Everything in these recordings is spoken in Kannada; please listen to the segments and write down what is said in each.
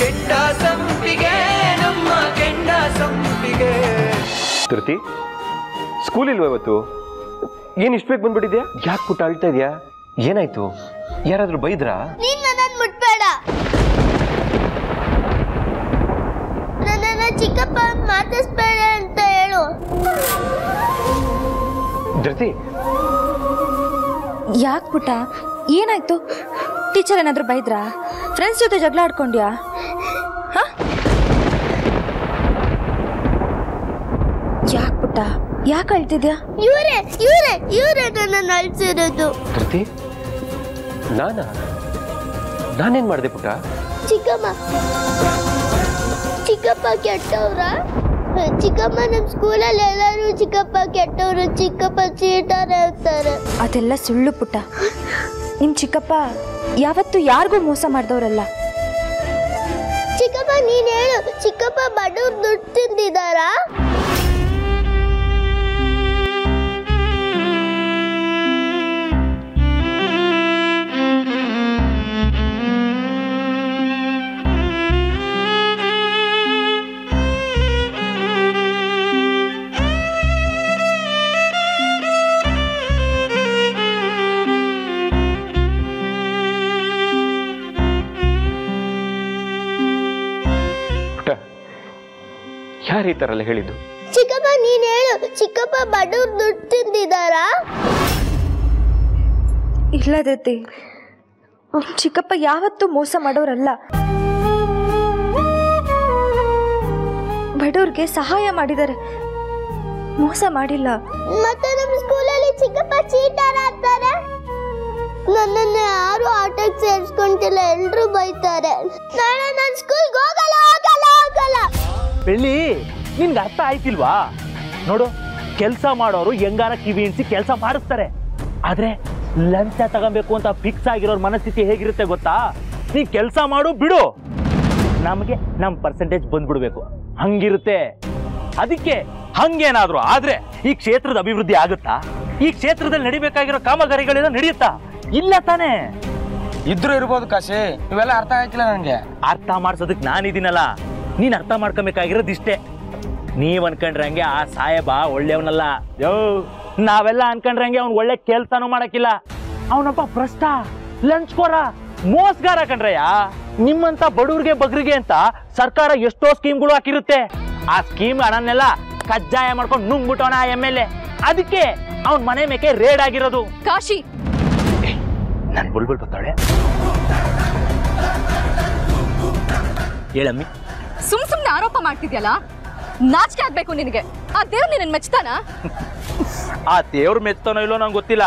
ಕೆಂಡ ಸಂಪಿಗೆ ನಮ್ಮ ಕೆಂಡ ಸಂಪಿಗೆ. ಧೃತಿ, ಸ್ಕೂಲ್ ಇಲ್ವಾ ಇವತ್ತು? ಏನ್ ಇಷ್ಟು ಬೇಗ ಬಂದ್ಬಿಟ್ಟಿದ್ಯಾ? ಯಾಕೆ ಪುಟ್ಟ ಅಳ್ತಾ ಇದೆಯಾ? ಏನಾಯ್ತು? ಯಾರಾದ್ರೂ ಬೈದ್ರಾ? ನೀನ್ ನನ್ನನ್ನು ಮುಟ್ಬೇಡ. ನನ್ನನ್ನ ಚಿಕ್ಕಪ್ಪ ಮಾತಾಡ್ಸ್ಬೇಡ ಅಂತ ಹೇಳು. ಧೃತಿ, ಯಾಕೆ ಪುಟ್ಟ, ಏನಾಯ್ತು? ಟೀಚರ್ ಏನಾದ್ರು ಬೈದ್ರಾ? ಫ್ರೆಂಡ್ಸ್ ಜೊತೆ ಜಗಳ ಆಡ್ಕೊಂಡ್ಯಾ? ಯಾಕೆ ಪುಟ್ಟ, ಯಾಕೆ ಅಳ್ತಿದ್ಯಾ? ಇವರೇ ನನ್ನನ್ನು ಅಳ್ಸಿರೋದು. ಧೃತಿ, ನಾನೇನ್ ಮಾಡಿದೆ ಪುಟ್ಟ? ಚಿಕ್ಕಪ್ಪ ಕೆಟ್ಟವ್ರ? ಚಿಕ್ಕಮ್ಮ ನಮ್ಮ ಸ್ಕೂಲಲ್ಲಿ ಎಲ್ಲರೂ ಚಿಕ್ಕಪ್ಪ ಕೆಟ್ಟವರು, ಚಿಕ್ಕಪ್ಪ ಚೀಟಾರ ಅಂತಾರೆ. ಅದೆಲ್ಲ ಸುಳ್ಳು ಪುಟ್ಟ. ನಿಮ್ ಚಿಕ್ಕಪ್ಪ ಯಾವತ್ತೂ ಯಾರಿಗೂ ಮೋಸ ಮಾಡ್ದವ್ರಲ್ಲ. ಚಿಕ್ಕಪ್ಪ ನೀನ್ ಹೇಳು, ಚಿಕ್ಕಪ್ಪ ಬಡವ್ರು ದುಡ್ಡು ತಿಂದಿದಾರಾ? ಯಾರು ಈ ತರ ಎಲ್ಲ ಹೇಳಿದ್ದು? ಚಿಕ್ಕಪ್ಪ ನೀನ್ ಹೇಳು, ಚಿಕ್ಕಪ್ಪ ಬಡವ್ರು ದುಡ್ಡು ತಿಂದಿದಾರಾ? ಇಲ್ಲ ದತ್ತಿ, ಚಿಕ್ಕಪ್ಪ ಯಾವತ್ತೂ ಮೋಸ ಮಾಡೋರಲ್ಲ. ಬಡವ್ರಿಗೆ ಸಹಾಯ ಮಾಡಿದ್ದಾರೆ, ಮೋಸ ಮಾಡಿಲ್ಲ. ಮತ್ತೆ ನಮ್ಮ ಸ್ಕೂಲಲ್ಲಿ ಚಿಕ್ಕಪ್ಪ ಚೀಟಾರ ಅಂತಾರೆ. ನನ್ನನ್ನ ಯಾರು ಆಟಕ್ಕೆ ಸೇರಿಸ್ಕೊಂತಿಲ್ಲ, ಎಲ್ರು ಬೈತಾರೆ. ನಾಳೆ ನಾನು ಸ್ಕೂಲ್ಗೆ ಹೋಗಲ್ಲ. ಬೆಳ್ಳಿ, ನಿನ್ಗೆ ಅರ್ಥ ಆಯ್ತಿಲ್ವಾ? ನೋಡು, ಕೆಲಸ ಮಾಡೋರು ಹೆಂಗಾರ ಕಿವಿ ಇಣಿಸಿ ಕೆಲಸ ಮಾಡಿಸ್ತಾರೆ. ಆದ್ರೆ ಲಂಚ ತಗೊಬೇಕು ಅಂತ ಫಿಕ್ಸ್ ಆಗಿರೋರ್ ಮನಸ್ಥಿತಿ ಹೇಗಿರುತ್ತೆ ಗೊತ್ತಾ? ನೀ ಕೆಲಸ ಮಾಡು ಬಿಡು, ನಮಗೆ ನಮ್ಮ ಪರ್ಸೆಂಟೇಜ್ ಬಂದ್ಬಿಡ್ಬೇಕು, ಹಂಗಿರುತ್ತೆ. ಅದಕ್ಕೆ ಹಂಗೇನಾದ್ರು ಆದ್ರೆ ಈ ಕ್ಷೇತ್ರದ ಅಭಿವೃದ್ಧಿ ಆಗುತ್ತಾ? ಈ ಕ್ಷೇತ್ರದಲ್ಲಿ ನಡಿಬೇಕಾಗಿರೋ ಕಾಮಗಾರಿಗಳೆಲ್ಲ ನಡೆಯುತ್ತಾ? ಇಲ್ಲ ತಾನೇ? ಇದ್ರೂ ಇರ್ಬೋದು ಕಾಶಿ, ಇವೆಲ್ಲ ಅರ್ಥ ಆಗಿಲ್ಲ ನನಗೆ. ಅರ್ಥ ಮಾಡ್ಸೋದಕ್ಕೆ ನಾನಿದ್ದೀನಲ್ಲ, ನೀನ್ ಅರ್ಥ ಮಾಡ್ಕೊಬೇಕಾಗಿರೋದು ಇಷ್ಟೇ. ನೀವ್ ಅನ್ಕೊಂಡ್ರಂಗೆ ಆ ಸಾಹೇಬ ಒಳ್ಳೆಯವನಲ್ಲ. ಯೋ, ನಾವೆಲ್ಲ ಅನ್ಕೊಂಡ್ರಂಗೆ ಅವ್ನು ಒಳ್ಳೆ ಕೆಲ್ಸನೂ ಮಾಡಕ್ಕಿಲ್ಲ. ಅವನಪ್ಪ ಭ್ರಷ್ಟ, ಲಂಚ್ಕೋರ, ಮೋಸಗಾರ ಕಣ್ರಯ್ಯ. ನಿಮ್ಮಂತ ಬಡವ್ರಿಗೆ ಬಗ್ರಿಗೆ ಅಂತ ಸರ್ಕಾರ ಎಷ್ಟೋ ಸ್ಕೀಮ್ಗಳು ಹಾಕಿರುತ್ತೆ. ಆ ಸ್ಕೀಮ್ ಹಣನ್ನೆಲ್ಲ ಕಜ್ಜಾಯ ಮಾಡ್ಕೊಂಡು ನುಂಗ್ಬಿಟ್ಟವನ MLA. ಅದಕ್ಕೆ ಅವನ್ ಮನೆ ಮೇಕೆ ರೇಡ್ ಆಗಿರೋದು. ಕಾಶಿ, ನನ್ ಬುಲ್ಬುಲ್ ಬರ್ತಾಳೆ. ಹೇಳಮ್ಮಿ. ಸುಮ್ನೆ ಆರೋಪ ಮಾಡ್ತಿದ್ಯಲ್ಲ, ನಾಚಿಕೆ ಆಗ್ಬೇಕು ನಿನಗೆ. ಆ ದೇವ್ರು ನಿನ್ನ ಮೆಚ್ತಾನ? ಆ ದೇವ್ರು ಮೆಚ್ತಾನೋ ಇಲ್ಲೋ ನಂಗೆ ಗೊತ್ತಿಲ್ಲ.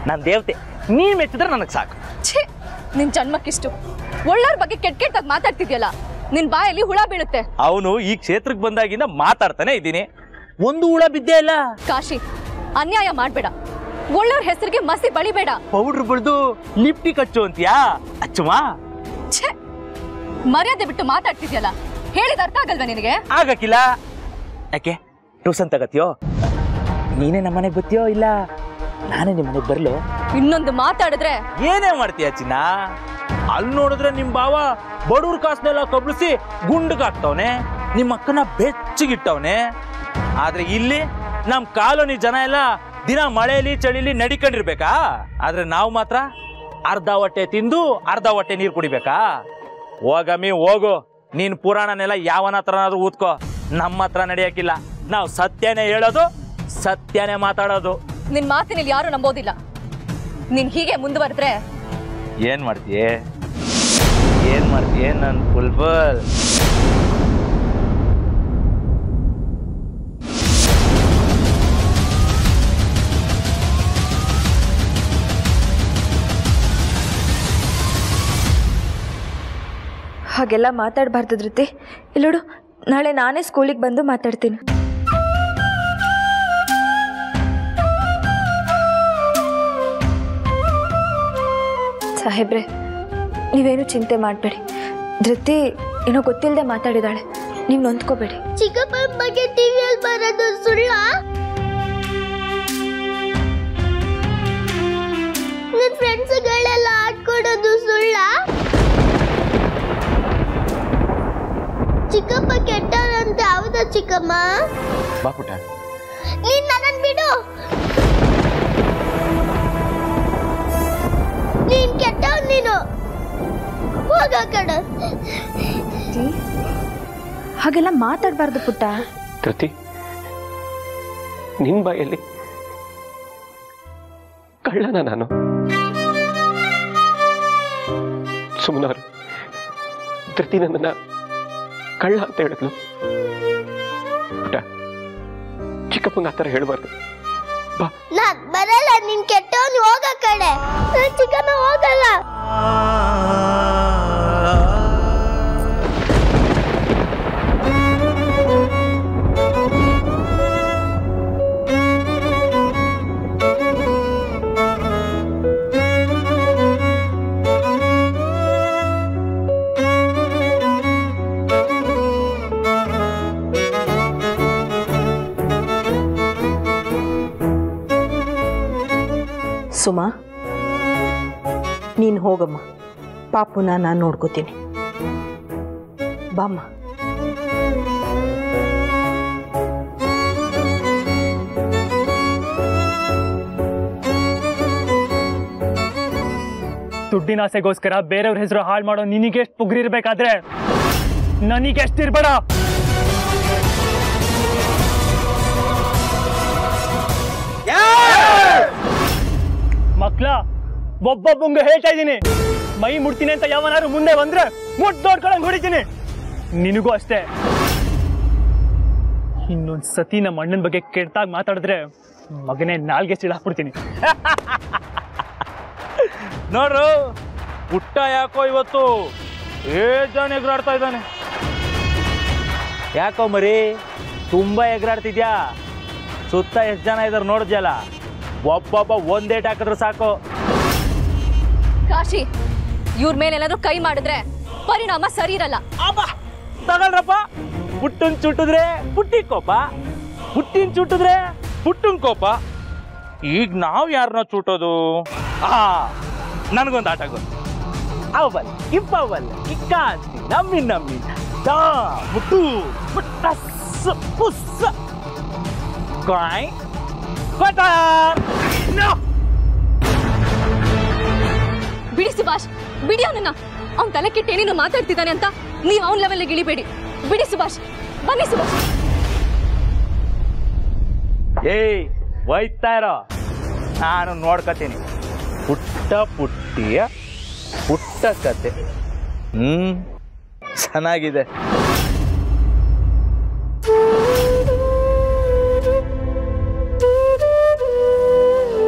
ನನ್ ದೇವತೆ ನೀನ್ ಮೆಚ್ಚಿದ್ರೆ ನನಗ್ ಸಾಕು. ಛೇ, ನಿನ್ ಜನ್ಮಕ್ಕಿಷ್ಟು. ಒಳ್ಳೋರ್ ಬಗ್ಗೆ ಕೆಟ್ಟಾಗಿ ಮಾತಾಡ್ತಿದ್ಯಲ್ಲ, ನಿನ್ ಬಾಯಲ್ಲಿ ಹುಳ ಬೀಳುತ್ತೆ. ಅವನು ಈ ಕ್ಷೇತ್ರಕ್ಕೆ ಬಂದಾಗಿಂದ ಮಾತಾಡ್ತಾನೆ ಇದ್ದೀನಿ, ಒಂದು ಹುಳ ಬಿದ್ದೇ ಇಲ್ಲ. ಕಾಶಿ, ಅನ್ಯಾಯ ಮಾಡ್ಬೇಡ. ಒಳ್ಳೋರ್ ಹೆಸರಿಗೆ ಮಸಿ ಬಳಿಬೇಡ. ಪೌಡ್ರ್ ಬಳ್ದು ಲಿಪ್ಟಿಕ್ ಹಚ್ಚು ಅಂತೀಯಾ? ಹಚ್ಚುವಾ? ಛೇ, ಮರ್ಯಾದೆ ಬಿಟ್ಟು ಮಾತಾಡ್ತಿದ್ಯಲ್ಲ, ಹೇಳಿದ ಅರ್ಥ ಆಗಲ್ವಾ ನಿನಗೆ? ಆಗಕ್ಕಿಲ್ಲ. ಯಾಕೆ ಟ್ಯೂಷನ್ ತಗತ್ಯೋ? ನೀನೇ ನಮ್ಮನೆಗೆ ಬತ್ತೀಯೋ ಇಲ್ಲ ನಾನೇ ನಿಮ್ಮನೆಗೆ ಬರ್ಲು? ಇನ್ನೊಂದು ಮಾತಾಡಿದ್ರೆ ಏನೇ ಮಾಡ್ತೀಯ ಚಿನ್ನ? ಅಲ್ಲಿ ನೋಡಿದ್ರೆ ನಿಮ್ ಬಾವ ಬಡವ್ರ ಕಾಸನೆಲ್ಲ ಕಬ್ಳಿಸಿ ಗುಂಡ್ಗಾಕ್ತವನೆ, ನಿಮ್ಮ ಅಕ್ಕನ ಬೆಚ್ಚಗಿಟ್ಟವನೆ. ಆದ್ರೆ ಇಲ್ಲಿ ನಮ್ ಕಾಲೋನಿ ಜನ ಎಲ್ಲ ದಿನ ಮಳೆಯಲ್ಲಿ ಚಳಿಲಿ ನಡಿಕೊಂಡಿರ್ಬೇಕಾ? ಆದ್ರೆ ನಾವು ಮಾತ್ರ ಅರ್ಧ ಹೊಟ್ಟೆ ತಿಂದು ಅರ್ಧ ಹೊಟ್ಟೆ ನೀರು ಕುಡಿಬೇಕಾ? ಹೋಗಮ್ಮಿ ಹೋಗು, ನೀನ್ ಪುರಾಣನೆಲ್ಲ ಯಾವನ ಹತ್ರನಾದ್ರೂ ಊದ್ಕೋ, ನಮ್ಮ ಹತ್ರ ನಡೆಯಕ್ಕಿಲ್ಲ. ನಾವು ಸತ್ಯನೇ ಹೇಳೋದು, ಸತ್ಯನೇ ಮಾತಾಡೋದು. ನಿನ್ ಮಾತಿನಲ್ಲಿ ಯಾರು ನಂಬೋದಿಲ್ಲ. ನೀನ್ ಹೀಗೆ ಮುಂದುವರೆದ್ರೆ ಏನ್ ಮಾಡ್ತೀಯ ನನ್ ಬುಲ್ಬುಲ್? ಹಾಗೆಲ್ಲ ಮಾತಾಡಬಾರ್ದು ಧೃತಿ. ಇಲ್ಲೋಡು, ನಾಳೆ ನಾನೇ ಸ್ಕೂಲಿಗೆ ಬಂದು ಮಾತಾಡ್ತೀನಿ. ಸಾಹೇಬ್ರೆ, ನೀವೇನು ಚಿಂತೆ ಮಾಡಬೇಡಿ. ಧೃತಿ ಏನೋ ಗೊತ್ತಿಲ್ಲದೆ ಮಾತಾಡಿದಾಳೆ, ನೀವು ನೊಂದ್ಕೋಬೇಡಿ. ಚಿಕ್ಕಪ್ಪನ ಬಗ್ಗೆ ಟಿವಿಯಲ್ಲಿ ಬರೋದು ಸುಳ್ಳ? ನನ್ನ ಫ್ರೆಂಡ್ಸ್ಗಳೆಲ್ಲ ಆಡ್ಕೊಡೋದು ಸುಳ್ಳ? ಚಿಕ್ಕಮ್ಮ ಬಾ ಪುಟ್ಟ. ನೀನ್ ನನ್ನನ್ ಬಿಡು. ನೀನ್ ಕೆಟ್ಟವ್ ನೀನು. ಹೋಗ ಕಡೆ. ಹಾಗೆಲ್ಲ ಮಾತಾಡ್ಬಾರ್ದು ಪುಟ್ಟ. ಧೃತಿ, ನಿನ್ ಬಾಯಲ್ಲಿ ಕಳ್ಳನ ನಾನು? ಸುಮ್ಮನವ್ರು ಧೃತಿ ನನ್ನನ್ನ ಕಳ್ಳ ಅಂತ ಹೇಳಿದ್ಲು. ಪುಟ್ಟ, ಚಿಕ್ಕಪ್ಪಂಗ ಆ ಥರ ಹೇಳ್ಬಾರ್ದು. ಬಾ. ನಾನ್ ಬರಲ್ಲ. ನೀನ್ ಕೆಟ್ಟವನು. ಹೋಗ ಕಡೆ. ಚಿಕ್ಕಮ್ಮ ಹೋಗಲ್ಲ. ಸುಮಾ, ನೀನು ಹೋಗಮ್ಮ. ಪಾಪುನ ನಾನು ನೋಡ್ಕೋತೀನಿ. ಬಾಮ್ಮ. ದುಡ್ಡಿನ ಆಸೆಗೋಸ್ಕರ ಬೇರೆಯವ್ರ ಹೆಸರು ಹಾಳು ಮಾಡೋ ನಿನಗೆಷ್ಟು ಪುಗ್ರಿರ್ಬೇಕಾದ್ರೆ ನನಗೆಷ್ಟಿರ್ಬೇಡ. ಮಕ್ಳ, ಒಬ್ಬೊಬ್ಬಂಗ ಹೇಳ್ತಾ ಇದ್ದೀನಿ, ಮೈ ಮುಡ್ತೀನಿ ಅಂತ ಯಾವನಾರು ಮುಂದೆ ಬಂದ್ರೆ ಮುಟ್ಟೋಡ್ಕೊಳಂಗ್ ಹೊಡಿತೀನಿ. ನಿನಗೂ ಅಷ್ಟೇ. ಇನ್ನೊಂದ್ ಸತಿ ನಮ್ಮ ಅಣ್ಣನ ಬಗ್ಗೆ ಕೆಟ್ಟಾಗಿ ಮಾತಾಡಿದ್ರೆ ಮಗನೇ ನಾಲ್ಗೆ ಸಿಳಾಕ್ಬಿಡ್ತೀನಿ. ನೋಡ್ರು, ಪುಟ್ಟ ಯಾಕೋ ಇವತ್ತು ಏಜಾನ್ ಎಗರಾಡ್ತಾ ಇದ್ದಾನೆ. ಯಾಕೋ ಮರಿ ತುಂಬಾ ಎಗರಾಡ್ತಿದ್ಯಾ? ಸುತ್ತ ಎಷ್ಟು ಜನ ಇದಾರೆ ನೋಡಿದ್ಯಲ್ಲ, ಒಬ್ಬೊಬ್ಬ ಒಂದೇಟ್ ಹಾಕಿದ್ರೆ ಸಾಕು. ಕಾಶಿ, ಇವ್ರ ಮೇಲೆ ಏನಾದ್ರೂ ಕೈ ಮಾಡಿದ್ರೆ ಪರಿಣಾಮ ಸರಿ ಇರಲ್ಲ. ತಗೊಳ್ರಪ್ಪ. ಪುಟ್ಟನ್ ಚುಟ್ಟಿದ್ರೆ ಪುಟ್ಟಿ ಕೋಪ, ಪುಟ್ಟಿನ ಚುಟ್ಟಿದ್ರೆ ಪುಟ್ಟನ್ ಕೋಪ. ಈಗ ನಾವ್ ಯಾರನ್ನ ಚುಟ್ಟೋದು? ನನಗೊಂದು ಆಟ ಗೊತ್ತು. ಅವಲ್ ಇಪ್ಪವಲ್ ಕಿಕ್ಕಾಂತಿ ನಮ್ಮಿ ನಮ್ಮಿ ದಾ ಮುಟ್ಟು ಪುಟ್ಟಸ್ ಪುಸ್ಸ ಕಾಯ್ ಕೊಟ. ಬಿಡಿ ಸುಭಾಷ್, ಬಿಡಿ ಅವನನ್ನ. ಅವ್ನ ತಲೆ ಕೆಟ್ಟ ಏನೇನು ಮಾತಾಡ್ತಿದ್ದಾನೆ ಅಂತ ನೀವು ಅವನ ಲೆವೆಲ್ಗೆ ಇಳಿಬೇಡಿ. ಬಿಡಿ ಸುಭಾಷ್, ಬನ್ನಿ ಸುಭಾಷ್. ಏಯ್, ಒಯ್ತಾ ಇರೋ, ನಾನು ನೋಡ್ಕತೀನಿ. ಪುಟ್ಟ ಪುಟ್ಟಿಯ ಪುಟ್ಟ ಕತೆ. ಚೆನ್ನಾಗಿದೆ.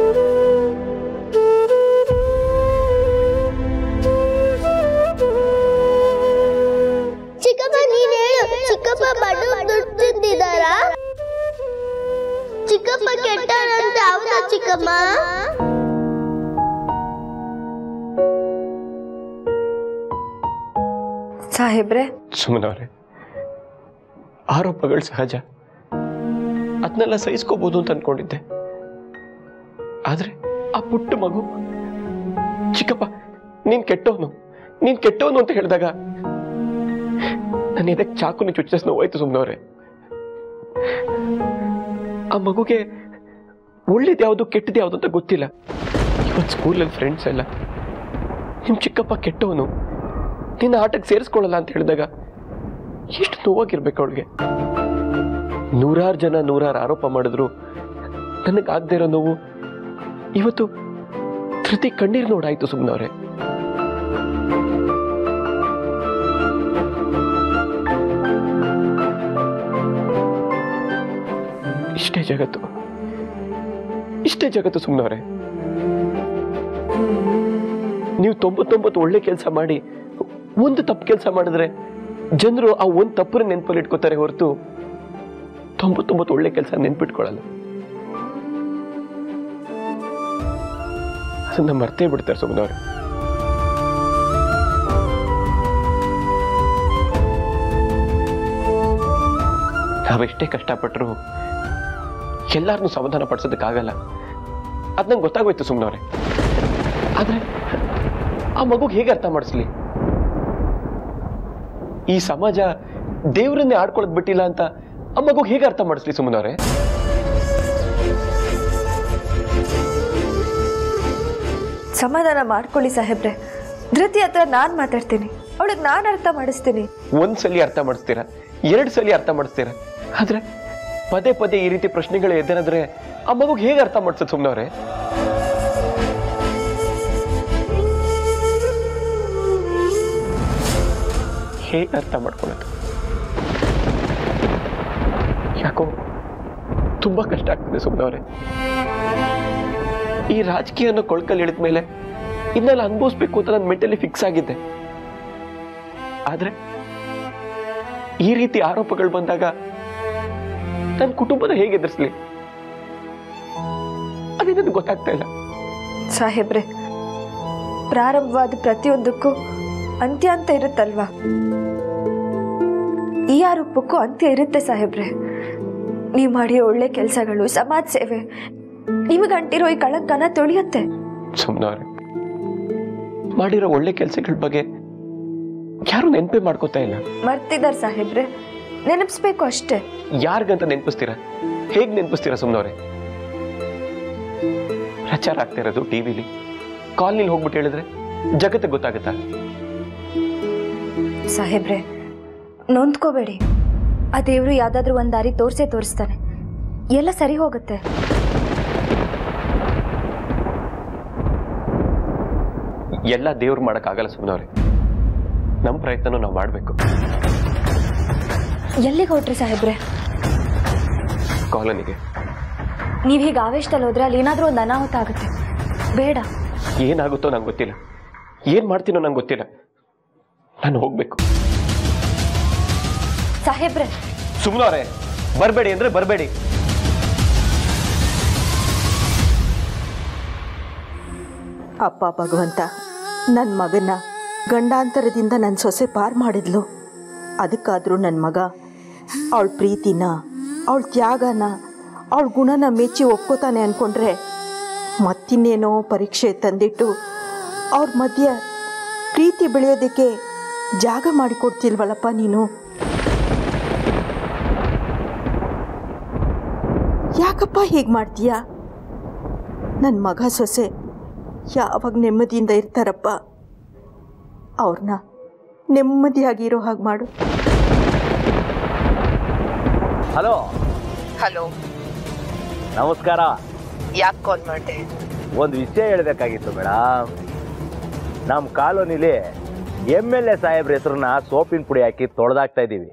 ಚಿಕ್ಕಪ್ಪ, ನೀನ್ ಹೇಳು. ಚಿಕ್ಕಪ್ಪ ಬಡವ್ರು ದುಡ್ಡು ತಿಂದಿದಾರಾ? ಚಿಕ್ಕಪ್ಪ ಕೆಟ್ಟವರಂತೆ ಹೌದಾ ಚಿಕ್ಕಮ್ಮ? ಸಾಹೇಬ್ರೆ, ಸುಮ್ಮನವ್ರೆ, ಆರೋಪಗಳು ಸಹಜ, ಅದನ್ನೆಲ್ಲ ಸಹಿಸ್ಕೋಬಹುದು ಅಂತ ಅನ್ಕೊಂಡಿದ್ದೆ. ಆದ್ರೆ ಆ ಪುಟ್ಟ ಮಗು ಚಿಕ್ಕಪ್ಪ ನೀನ್ ಕೆಟ್ಟವನು ಅಂತ ಹೇಳಿದಾಗ ನನ್ನ ಇದಕ್ಕೆ ಚಾಕುನ ಚುಚ್ಚಸ್ ನೋವಾಯ್ತು. ಸುಮ್ಮನವ್ರೆ, ಆ ಮಗುಗೆ ಒಳ್ಳೇದು ಯಾವುದು ಕೆಟ್ಟದ್ದು ಯಾವುದು ಅಂತ ಗೊತ್ತಿಲ್ಲ. ಇವತ್ತು ಸ್ಕೂಲಲ್ಲಿ ಫ್ರೆಂಡ್ಸ್ ಎಲ್ಲ ನಿಮ್ ಚಿಕ್ಕಪ್ಪ ಕೆಟ್ಟವನು, ನಿನ್ನ ಆಟಕ್ಕೆ ಸೇರಿಸ್ಕೊಳ್ಳಲ್ಲ ಅಂತ ಹೇಳಿದಾಗ ಎಷ್ಟು ನೋವಾಗಿರ್ಬೇಕು ಅವಳಿಗೆ. ನೂರಾರು ಜನ ನೂರಾರು ಆರೋಪ ಮಾಡಿದ್ರು ನನಗಾಗದೇ ಇರೋ ನೋವು ಇವತ್ತು ಧೃತಿ ಕಣ್ಣೀರು ನೋಡಾಯ್ತು. ಸುಮ್ಮನವ್ರೆ, ಇಷ್ಟೇ ಜಗತ್ತು ಸುಮ್ಮನವ್ರೆ. ನೀವು 99 ಒಳ್ಳೆ ಕೆಲಸ ಮಾಡಿ ಒಂದು ತಪ್ಪು ಕೆಲಸ ಮಾಡಿದ್ರೆ ಜನರು ಆ ಒಂದು ತಪ್ಪರ ನೆನಪಲ್ಲಿ ಇಟ್ಕೋತಾರೆ ಹೊರತು 99 ಒಳ್ಳೆ ಕೆಲಸ ನೆನ್ಪಿಟ್ಕೊಳ್ಳಲ್ಲ. ಅದನ್ನ ಮರ್ತೇ ಬಿಡ್ತಾರೆ ಸುಮ್ಮನವ್ರೆ. ನಾವೆಷ್ಟೇ ಕಷ್ಟಪಟ್ಟರು ಎಲ್ಲಾರನ್ನೂ ಸಮಾಧಾನ ಪಡಿಸೋದಕ್ಕಾಗಲ್ಲ. ಅದ್ ನಂಗೆ ಗೊತ್ತಾಗೋಯ್ತು ಸುಮ್ಮನವ್ರೆ. ಆದ್ರೆ ಆ ಮಗುಗೆ ಹೇಗೆ ಅರ್ಥ ಮಾಡಿಸ್ಲಿ? ಈ ಸಮಾಜ ದೇವರನ್ನೇ ಆಡ್ಕೊಳ್ಳೋದು ಬಿಟ್ಟಿಲ್ಲ ಅಂತ ಆ ಮಗುಗೆ ಹೇಗೆ ಅರ್ಥ ಮಾಡಿಸ್ಲಿ ಸುಮ್ಮನವ್ರೆ? ಸಮಾಧಾನ ಮಾಡ್ಕೊಳ್ಳಿ ಸಾಹೇಬ್ರೆ. ಧೃತಿ ಹತ್ರ ನಾನು ಮಾತಾಡ್ತೀನಿ, ಅವಳಿಗೆ ನಾನು ಅರ್ಥ ಮಾಡಿಸ್ತೀನಿ. ಒಂದ್ಸಲಿ ಅರ್ಥ ಮಾಡಿಸ್ತೀರಾ, 2 ಸಲ ಅರ್ಥ ಮಾಡಿಸ್ತೀರಾ, ಆದ್ರೆ ಪದೇ ಪದೇ ಈ ರೀತಿ ಪ್ರಶ್ನೆಗಳು ಎದ್ದೇನಾದ್ರೆ ಆ ಮಗುಗೆ ಹೇಗೆ ಅರ್ಥ ಮಾಡಿಸೋದು ಸುಮ್ಮನವ್ರೆ? ಹೇಗೆ ಅರ್ಥ ಮಾಡ್ಕೊಳ್ಳೋದು? ಯಾಕೋ ತುಂಬಾ ಕಷ್ಟ ಆಗ್ತದೆ ಸುಮ್ಮನವ್ರೆ. ಈ ರಾಜಕೀಯನ ಕೊಳ್ಕಲ್ಲಿ ಇಳಿದ ಮೇಲೆ ಇನ್ನೆಲ್ಲ ಅನುಭವಿಸ್ಬೇಕು ಅಂತ ನಾನು ಮೆಂಟಲಿ ಫಿಕ್ಸ್ ಆಗಿದ್ದೆ. ಆದ್ರೆ ಈ ರೀತಿ ಆರೋಪಗಳು ಬಂದಾಗ ನನ್ನ ಕುಟುಂಬದ ಹೇಗೆ ಎದುರಿಸ್ಲಿ ಅದೇ ನನಗೆ ಗೊತ್ತಾಗ್ತಾ ಇಲ್ಲ. ಸಾಹೇಬ್ರೆ, ಪ್ರಾರಂಭವಾದ ಪ್ರತಿಯೊಂದಕ್ಕೂ ಅಂತ್ಯ ಅಂತ ಇರುತ್ತಲ್ವಾ? ಈ ಆರೋಪಕ್ಕೂ ಅಂತ್ಯ ಇರುತ್ತೆ ಸಾಹೇಬ್ರೆ. ನೀವು ಮಾಡಿರೋ ಒಳ್ಳೆ ಕೆಲಸಗಳು, ಸಮಾಜ ಸೇವೆ ನಿಮಗೆ ಅಂಟಿರೋ ಈ ಕಳಂಕನ ತೊಳೆಯುತ್ತೆ. ಸುಮ್ಮನವ್ರೆ, ಮಾಡಿರೋ ಒಳ್ಳೆ ಕೆಲಸಗಳ ಬಗ್ಗೆ ಯಾರು ನೆನಪೇ ಮಾಡ್ಕೋತಾ ಇಲ್ಲ. ಮರ್ತಿದಾರ ಸಾಹೇಬ್ರೆ, ನೆನಪಿಸ್ಬೇಕು ಅಷ್ಟೇ. ಯಾರಿಗಂತ ನೆನಪಿಸ್ತೀರಾ? ಹೇಗ್ ನೆನಪಿಸ್ತೀರಾ ಸುಮ್ಮನವ್ರೆ? ಪ್ರಚಾರ ಆಗ್ತಾ ಇರೋದು ಟಿವಿಲಿ, ಕಾಲ್ನಿಲ್ ಹೋಗ್ಬಿಟ್ಟು ಹೇಳಿದ್ರೆ ಜಗತ್ತಿಗೆ ಗೊತ್ತಾಗುತ್ತಾ? ಸಾಹೇಬ್ರೆ, ನೊಂದ್ಕೋಬೇಡಿ. ಆ ದೇವ್ರು ಯಾವ್ದಾದ್ರು ಒಂದ್ ದಾರಿ ತೋರಿಸ್ತಾನೆ, ಎಲ್ಲ ಸರಿ ಹೋಗುತ್ತೆ. ಎಲ್ಲ ದೇವ್ರು ಮಾಡಕ್ಕಾಗಲ್ಲ ಸುಮ್ಮನವ್ರೆ. ನಮ್ಮ ಪ್ರಯತ್ನನೂ ನಾವು ಮಾಡ್ಬೇಕು. ಎಲ್ಲಿಗೆ ಹೊಟ್ರಿ ಸಾಹೇಬ್ರೆ? ಕಾಲೋನಿಗೆ. ನೀವ್ ಹೀಗೆ ಆವೇಶದಲ್ಲಿ ಹೋದ್ರೆ ಅಲ್ಲಿ ಏನಾದ್ರೂ ಒಂದು ಅನಾಹುತ ಆಗುತ್ತೆ. ಬೇಡ. ಏನಾಗುತ್ತೋ ನಂಗೆ ಗೊತ್ತಿಲ್ಲ, ಏನ್ ಮಾಡ್ತೀನೋ ನಂಗೆ ಗೊತ್ತಿಲ್ಲ. ನಾನು ಹೋಗ್ಬೇಕು. ಸಾಹೇಬ್ರೆ, ಸುಮ್ಮನವ್ರೆ, ಬರ್ಬೇಡಿ ಅಂದ್ರೆ ಬರ್ಬೇಡಿ. ಅಪ್ಪ ಭಗವಂತ, ನನ್ನ ಮಗನ ಗಂಡಾಂತರದಿಂದ ನನ್ನ ಸೊಸೆ ಪಾರು ಮಾಡಿದ್ಲು. ಅದಕ್ಕಾದರೂ ನನ್ನ ಮಗ ಅವಳ ಪ್ರೀತಿನ, ಅವಳ ತ್ಯಾಗನ, ಅವಳ ಗುಣನ ಮೆಚ್ಚಿ ಒಪ್ಕೋತಾನೆ ಅಂದ್ಕೊಂಡ್ರೆ ಮತ್ತಿನ್ನೇನೋ ಪರೀಕ್ಷೆ ತಂದಿಟ್ಟು ಅವ್ರ ಮಧ್ಯೆ ಪ್ರೀತಿ ಬೆಳೆಯೋದಕ್ಕೆ ಜಾಗ ಮಾಡಿಕೊಡ್ತಿಲ್ವಲ್ಲಪ್ಪ ನೀನು. ಯಾಕಪ್ಪ ಹೀಗೆ ಮಾಡ್ತೀಯ? ನನ್ನ ಮಗ ಸೊಸೆ ಯಾವಾಗ ನೆಮ್ಮದಿಯಿಂದ ಇರ್ತಾರಪ್ಪ, ಅವ್ರನ್ನ ನೆಮ್ಮದಿಯಾಗಿರೋ ಹಾಗೆ ಮಾಡು. ಹಲೋ. ಹಲೋ, ನಮಸ್ಕಾರ. ಯಾಕೆ ಕಾಲ್ ಮಾಡಿದೆ? ಒಂದು ವಿಷಯ ಹೇಳಬೇಕಾಗಿತ್ತು ಮೇಡಮ್. ನಮ್ಮ ಕಾಲೋನಿಲಿ MLA ಸಾಹೇಬ್ರ ಹೆಸರನ್ನ ಸೋಪಿನ ಪುಡಿ ಹಾಕಿ ತೊಳೆದಾಕ್ತಾ ಇದ್ದೀವಿ.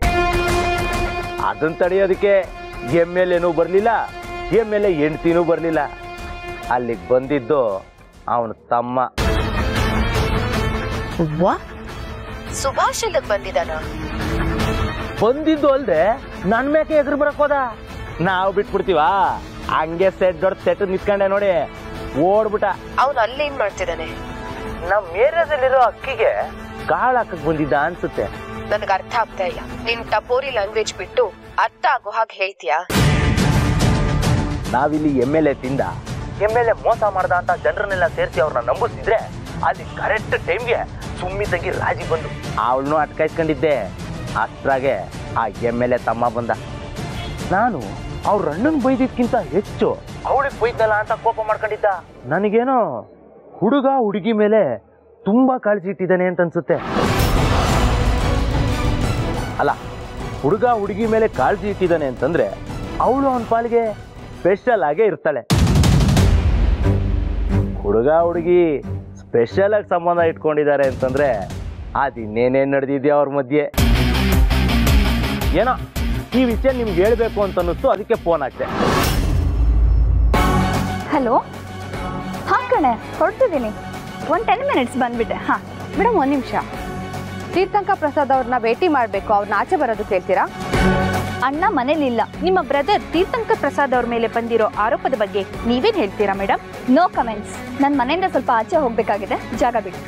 ಅದನ್ನ ತಡೆಯೋದಕ್ಕೆ MLAನೂ ಬರಲಿಲ್ಲ, MLA ಹೆಂಡ್ತಿನೂ ಬರಲಿಲ್ಲ. ಅಲ್ಲಿಗೆ ಬಂದಿದ್ದು ಅವನ ತಮ್ಮ. ಸುಭಾಷ್ ಇಲ್ಲಿಗೆ ಬಂದಿದ್ದಾನ? ಬಂದಿದ್ದು ಅಲ್ದೆ ನನ್ ಮೇಕೆ ಎದುರು ಬರಕ್ ಹೋದ. ನಾವು ಬಿಟ್ಬಿಡ್ತೀವಾ? ಹಂಗೆ ಸೆಟ್ ದೊಡ್ಡ ಸೆಟ್ ನಿಂತ್ಕೊಂಡೆ ನೋಡಿ, ಓಡ್ಬಿಟ್ಟ. ಅವನು ಅಲ್ಲೇನ್ ಮಾಡ್ತಿದ್ದಾನೆ? ನಮ್ ಏರಿಯಾದಲ್ಲಿರೋ ಅಕ್ಕಿಗೆ ಕಾಳು ಹಾಕಕ್ ಬಂದಿದ್ದ ಅನ್ಸುತ್ತೆ. ನನಗೆ ಅರ್ಥ ಆಗ್ತಾ ಇಲ್ಲ. ನೀನ್ ಟಪೋರಿ ಲ್ಯಾಂಗ್ವೇಜ್ ಬಿಟ್ಟು ಅರ್ಥ ಆಗೋ ಹಾಗೆ ಹೇಳ್ತೀಯಾ? ನಾವಿಲ್ಲಿ MLA ತಿಂದ, MLA ಮೋಸ ಮಾಡ್ದ ಅಂತ ಜನರನ್ನೆಲ್ಲ ಸೇರಿಸಿ ಅವ್ರನ್ನ ನಂಬಿಸಿದ್ರೆ ಅಲ್ಲಿ ಕರೆಕ್ಟ್ ಟೈಮ್ಗೆ ಸುಮ್ಮಿತಂಗಿ ರಾಜಿ ಬಂದು ಅವಳನ್ನು ಅಟ್ಕಾಯಿಸ್ಕೊಂಡಿದ್ದೆ. ಅಷ್ಟ್ರಾಗೆ ಆ MLA ತಮ್ಮ ಬಂದ. ನಾನು ಅವ್ರ ಅಣ್ಣನ್ ಬೈದಿದ್ಕಿಂತ ಹೆಚ್ಚು ಅವಳಿಗೆ ಬೈದಲ್ಲ ಅಂತ ಕೋಪ ಮಾಡ್ಕೊಂಡಿದ್ದ. ನನಗೇನೋ ಹುಡುಗ ಹುಡುಗಿ ಮೇಲೆ ತುಂಬಾ ಕಾಳಜಿ ಇಟ್ಟಿದ್ದಾನೆ ಅಂತ ಅನ್ಸುತ್ತೆ. ಅಲ್ಲ, ಹುಡುಗ ಹುಡುಗಿ ಮೇಲೆ ಕಾಳಜಿ ಇಟ್ಟಿದ್ದಾನೆ ಅಂತಂದ್ರೆ ಅವಳು ಅವನ ಪಾಲಿಗೆ ಸ್ಪೆಷಲ್ ಆಗೇ ಇರ್ತಾಳೆ. ಹುಡುಗ ಹುಡುಗಿ ಸ್ಪೆಷಲ್ ಆಗಿ ಸಂಬಂಧ ಇಟ್ಕೊಂಡಿದ್ದಾರೆ ಅಂತಂದ್ರೆ ಅದಿನ್ನೇನೇನು ನಡೆದಿದ್ಯಾ ಅವ್ರ ಮಧ್ಯೆ. ಏನೋ ಈ ವಿಷಯ ನಿಮ್ಗೆ ಹೇಳ್ಬೇಕು ಅಂತ ಅನ್ನಿಸ್ತು, ಅದಕ್ಕೆ ಫೋನ್ ಹಾಕ್ದೆ. ಹಲೋ. ಹಾಂ ಕಣೆ, ಹೊರಡ್ತಿದ್ದೀನಿ. ಒಂದು 10 ಮಿನಿಟ್ಸ್ ಬಂದ್ಬಿಟ್ಟೆ. ಹಾಂ ಮೇಡಮ್, 1 ನಿಮಿಷ. ತೀರ್ಥಂಕರ್ ಪ್ರಸಾದ್ ಅವ್ರನ್ನ ಭೇಟಿ ಮಾಡಬೇಕು. ಅವ್ರನ್ನ ಆಚೆ ಬರೋದು ಕೇಳ್ತೀರಾ? ಅಣ್ಣ ಮನೇಲಿಲ್ಲ. ನಿಮ್ಮ ಬ್ರದರ್ ತೀರ್ಥಂಕರ್ ಪ್ರಸಾದ್ ಅವ್ರ ಮೇಲೆ ಬಂದಿರೋ ಆರೋಪದ ಬಗ್ಗೆ ನೀವೇನು ಹೇಳ್ತೀರಾ ಮೇಡಮ್? No comments. ನನ್ನ ಮನೆಯಿಂದ ಸ್ವಲ್ಪ ಆಚೆ ಹೋಗಬೇಕಾಗಿದೆ, ಜಾಗ ಬಿಡಿ.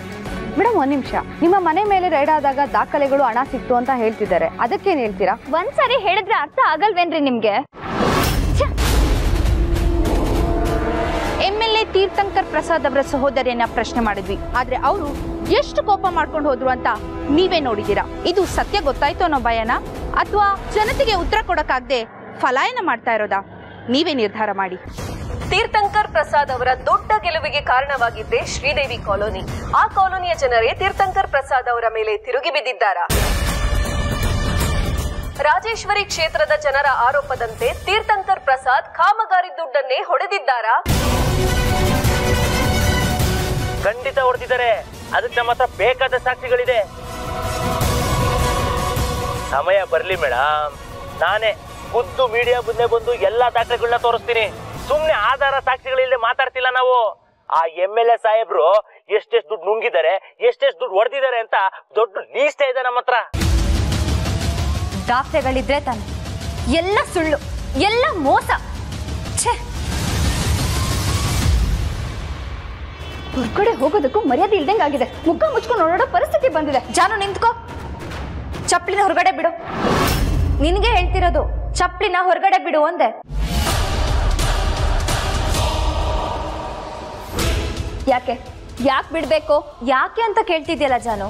ಮೇಡಮ್, 1 ನಿಮಿಷ. ನಿಮ್ಮ ಮನೆ ಮೇಲೆ ರೈಡ್ ಆದಾಗ ದಾಖಲೆಗಳು, ಹಣ ಸಿಕ್ತು ಅಂತ ಹೇಳ್ತಿದ್ದಾರೆ, ಅದಕ್ಕೇನು ಹೇಳ್ತೀರಾ? ಒಂದ್ಸರಿ ಹೇಳಿದ್ರೆ ಅರ್ಥ ಆಗಲ್ವೇನ್ರಿ ನಿಮ್ಗೆ? MLA ತೀರ್ಥಂಕರ್ ಪ್ರಸಾದ್ ಅವರ ಸಹೋದರಿಯನ್ನ ಪ್ರಶ್ನೆ ಮಾಡಿದ್ವಿ. ಆದ್ರೆ ಅವರು ಎಷ್ಟು ಕೋಪ ಮಾಡ್ಕೊಂಡು ಹೋದ್ರು ಅಂತ ನೀವೇ ನೋಡಿದೀರಾ. ಇದು ಸತ್ಯ ಗೊತ್ತಾಯ್ತು ಅನ್ನೋ ಭಯನ ಅಥವಾ ಜನತೆಗೆ ಉತ್ತರ ಕೊಡಕ್ಕಾಗದೆ ಫಲಾಯನ ಮಾಡ್ತಾ ಇರೋದಾ? ನೀವೇ ನಿರ್ಧಾರ ಮಾಡಿ. ತೀರ್ಥಂಕರ್ ಪ್ರಸಾದ್ ಅವರ ದೊಡ್ಡ ಗೆಲುವಿಗೆ ಕಾರಣವಾಗಿದ್ದೆ ಶ್ರೀದೇವಿ ಕಾಲೋನಿ. ಆ ಕಾಲೋನಿಯ ಜನರೇ ತೀರ್ಥಂಕರ್ ಪ್ರಸಾದ್ ಅವರ ಮೇಲೆ ತಿರುಗಿ ಬಿದ್ದಿದ್ದಾರಾ? ರಾಜೇಶ್ವರಿ ಕ್ಷೇತ್ರದ ಜನರ ಆರೋಪದಂತೆ ತೀರ್ಥಂಕರ್ ಪ್ರಸಾದ್ ಕಾಮಗಾರಿ ದುಡ್ಡನ್ನೇ ಹೊಡೆದಿದ್ದಾರಾ? ಖಂಡಿತ ಹೊಡೆದಿದ್ದಾರೆ. ಅದಕ್ಕೆ ನಮ್ಮ ಹತ್ರ ಬೇಕಾದ ಸಾಕ್ಷಿಗಳಿದೆ. ಸಮಯ ಬರ್ಲಿ ಮೇಡಮ್, ನಾನೇ ಖುದ್ದು ಮೀಡಿಯಾ ಮುಂದೆ ಬಂದು ಎಲ್ಲಾ ದಾಖಲೆಗಳನ್ನ ತೋರಿಸ್ತೀನಿ. ಸುಮ್ನೆ ಆಧಾರ ಸಾಕ್ಷಿಗಳಿಲ್ಲದೆ ಮಾತಾಡ್ತಿಲ್ಲ ನಾವು. ಆ MLA ಸಾಹೇಬ್ರು ಎಷ್ಟೆಷ್ಟು ದುಡ್ಡು ನುಂಗಿದ್ದಾರೆ, ಎಷ್ಟೆಷ್ಟು ದುಡ್ಡು ಹೊಡೆದಿದ್ದಾರೆ ಅಂತ ದೊಡ್ಡ ಲೀಸ್ಟ್ ಇದೆ ನಮ್ಮ ಹತ್ರ. ದಾಖಲೆಗಳಿದ್ರೆ ತಾನೆ. ಎಲ್ಲ ಸುಳ್ಳು, ಎಲ್ಲ ಮೋಸ. ಹೊರಗಡೆ ಹೋಗೋದಕ್ಕೂ ಮರ್ಯಾದೆ ಇಲ್ದಂಗಾಗಿದೆ. ಮುಖ ಮುಚ್ಕೊಂಡು ಓಡಾಡೋ ಪರಿಸ್ಥಿತಿ ಬಂದಿದೆ. ಜಾನು ನಿಂತ್ಕೋ. ಚಪ್ಪಲಿನ ಹೊರಗಡೆ ಬಿಡು. ನಿನಗೆ ಹೇಳ್ತಿರೋದು, ಚಪ್ಪಲಿನ ಹೊರಗಡೆ ಬಿಡು ಅಂದೆ. ಯಾಕೆ ಯಾಕೆ ಬಿಡ್ಬೇಕು? ಯಾಕೆ ಅಂತ ಕೇಳ್ತಿದ್ಯಲ್ಲ ಜಾನು.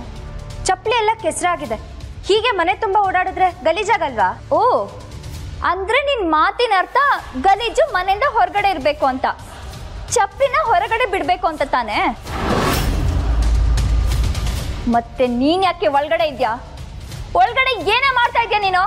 ಚಪ್ಪಲಿ ಎಲ್ಲ ಕೆಸರಾಗಿದೆ. ಹೀಗೆ ಮನೆ ತುಂಬಾ ಓಡಾಡಿದ್ರೆ ಗಲೀಜಾಗಲ್ವಾ? ಓ, ಅಂದ್ರೆ ನಿನ್ ಮಾತಿನ ಅರ್ಥ ಗಲೀಜು ಮನೆಯಿಂದ ಹೊರಗಡೆ ಇರ್ಬೇಕು ಅಂತ. ಚಪ್ಪಲಿನ ಹೊರಗಡೆ ಬಿಡ್ಬೇಕು ಅಂತ ತಾನೆ. ಮತ್ತೆ ನೀನ್ ಯಾಕೆ ಒಳಗಡೆ ಇದ್ಯಾ? ಒಳಗಡೆ ಏನೇ ಮಾಡ್ತಾ ಇದ್ಯಾ ನೀನು?